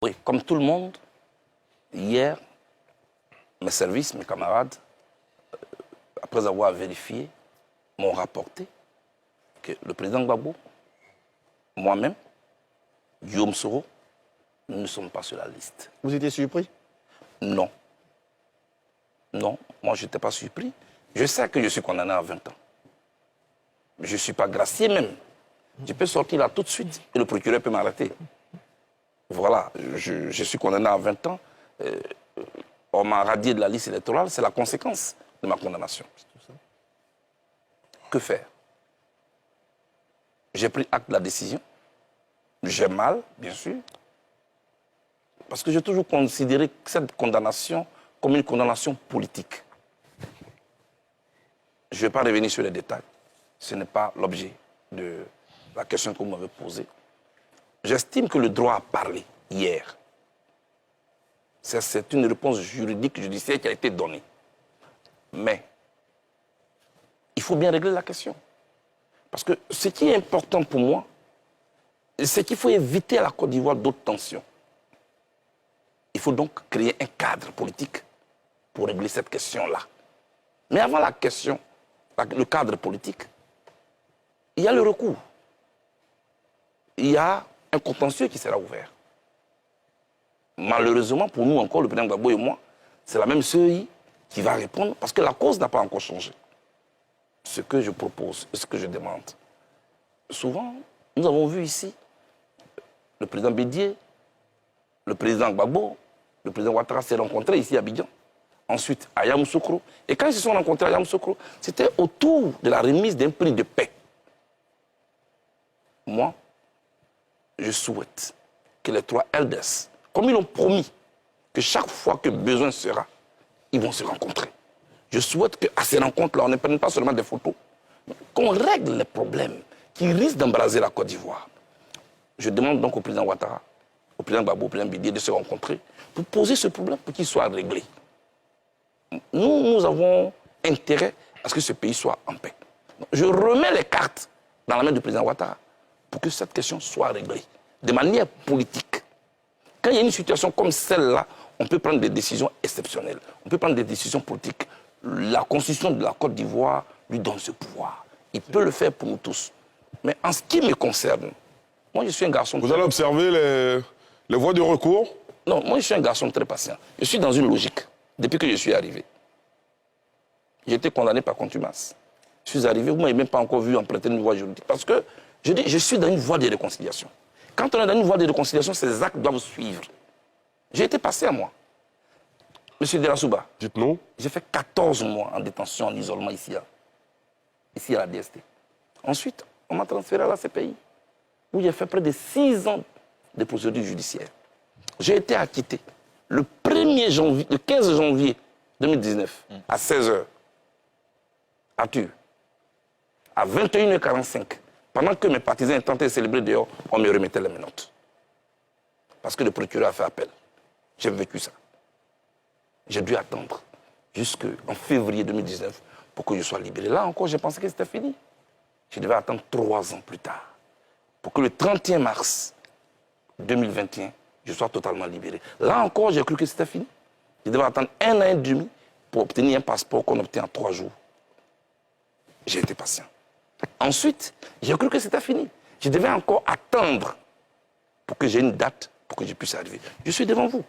Oui, comme tout le monde, hier, mes services, mes camarades, après avoir vérifié, m'ont rapporté que le président Gbagbo, moi-même, Guillaume Soro, nous ne sommes pas sur la liste. Vous étiez surpris? Non. Non, moi je n'étais pas surpris. Je sais que je suis condamné à 20 ans. Je ne suis pas gracié même. Je peux sortir là tout de suite et le procureur peut m'arrêter. Voilà, je suis condamné à 20 ans. On m'a radié de la liste électorale, c'est la conséquence de ma condamnation. Que faire? J'ai pris acte de la décision. J'ai mal, bien sûr. Parce que j'ai toujours considéré cette condamnation comme une condamnation politique. Je ne vais pas revenir sur les détails. Ce n'est pas l'objet de la question que vous m'avez posée. J'estime que le droit à parler, hier, c'est une réponse juridique, judiciaire qui a été donnée. Mais il faut bien régler la question. Parce que ce qui est important pour moi, c'est qu'il faut éviter à la Côte d'Ivoire d'autres tensions. Il faut donc créer un cadre politique pour régler cette question-là. Mais avant la question, le cadre politique, il y a le recours. Il y a un contentieux qui sera ouvert. Malheureusement, pour nous encore, le président Gbagbo et moi, c'est la même CEI qui va répondre parce que la cause n'a pas encore changé. Ce que je propose, ce que je demande. Souvent, nous avons vu ici le président Bédié, le président Gbagbo, le président Ouattara s'est rencontré ici à Abidjan. Ensuite, à Yamoussoukro. Et quand ils se sont rencontrés à Yamoussoukro, c'était autour de la remise d'un prix de paix. Moi, je souhaite que les trois elders, comme ils l'ont promis, que chaque fois que besoin sera, ils vont se rencontrer. Je souhaite qu'à ces rencontres-là, on ne prenne pas seulement des photos, mais qu'on règle les problèmes qui risquent d'embraser la Côte d'Ivoire. Je demande donc au président Ouattara, au président Gbagbo, au président Bédié de se rencontrer pour poser ce problème pour qu'il soit réglé. Nous avons intérêt à ce que ce pays soit en paix. Je remets les cartes dans la main du président Ouattara pour que cette question soit réglée de manière politique. Quand il y a une situation comme celle-là, on peut prendre des décisions exceptionnelles. On peut prendre des décisions politiques. La constitution de la Côte d'Ivoire lui donne ce pouvoir. Il peut le faire pour nous tous. Mais en ce qui me concerne, moi je suis un garçon... Vous allez observer les voies de recours? Non, moi je suis un garçon très patient. Je suis dans une logique. Depuis que je suis arrivé, j'ai été condamné par contumace. Je suis arrivé, vous ne m'avez même pas encore vu emprunter une voie juridique. Parce que je dis, je suis dans une voie de réconciliation. Quand on est dans une voie de réconciliation, ces actes doivent suivre. J'ai été patient, moi. Monsieur Delassouba. Dites-nous. J'ai fait 14 mois en détention, en isolement ici à la DST. Ensuite, on m'a transféré à la CPI, où j'ai fait près de 6 ans de procédure judiciaire. J'ai été acquitté le 15 janvier 2019, à 16h, à Tulle, à 21h45, pendant que mes partisans tentaient de célébrer dehors, on me remettait les menottes. Parce que le procureur a fait appel. J'ai vécu ça. J'ai dû attendre jusqu'en février 2019 pour que je sois libéré. Là encore, j'ai pensé que c'était fini. Je devais attendre 3 ans plus tard pour que le 31 mars 2021, je sois totalement libéré. Là encore, j'ai cru que c'était fini. Je devais attendre 1 an et demi pour obtenir un passeport qu'on obtient en 3 jours. J'ai été patient. Ensuite, j'ai cru que c'était fini. Je devais encore attendre pour que j'ai une date, pour que je puisse arriver. Je suis devant vous.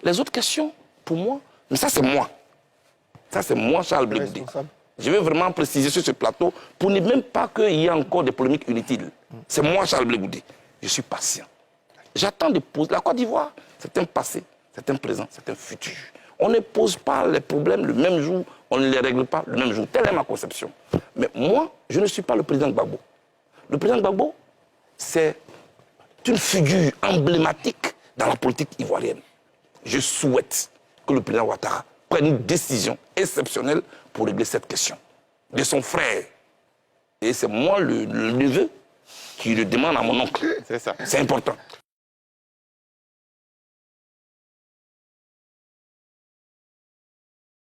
Les autres questions, pour moi, mais ça c'est moi. Ça c'est moi, Charles Blé Goudé. Je veux vraiment préciser sur ce plateau pour ne même pas qu'il y ait encore des polémiques inutiles. C'est moi, Charles Blé Goudé. Je suis patient. J'attends de poser. La Côte d'Ivoire, c'est un passé, c'est un présent, c'est un futur. On ne pose pas les problèmes le même jour, on ne les règle pas le même jour. Telle est ma conception. Mais moi, je ne suis pas le président Gbagbo. Le président Gbagbo, c'est une figure emblématique dans la politique ivoirienne. Je souhaite que le président Ouattara prenne une décision exceptionnelle pour régler cette question. De son frère. Et c'est moi, le neveu, qui le demande à mon oncle. C'est ça. C'est important.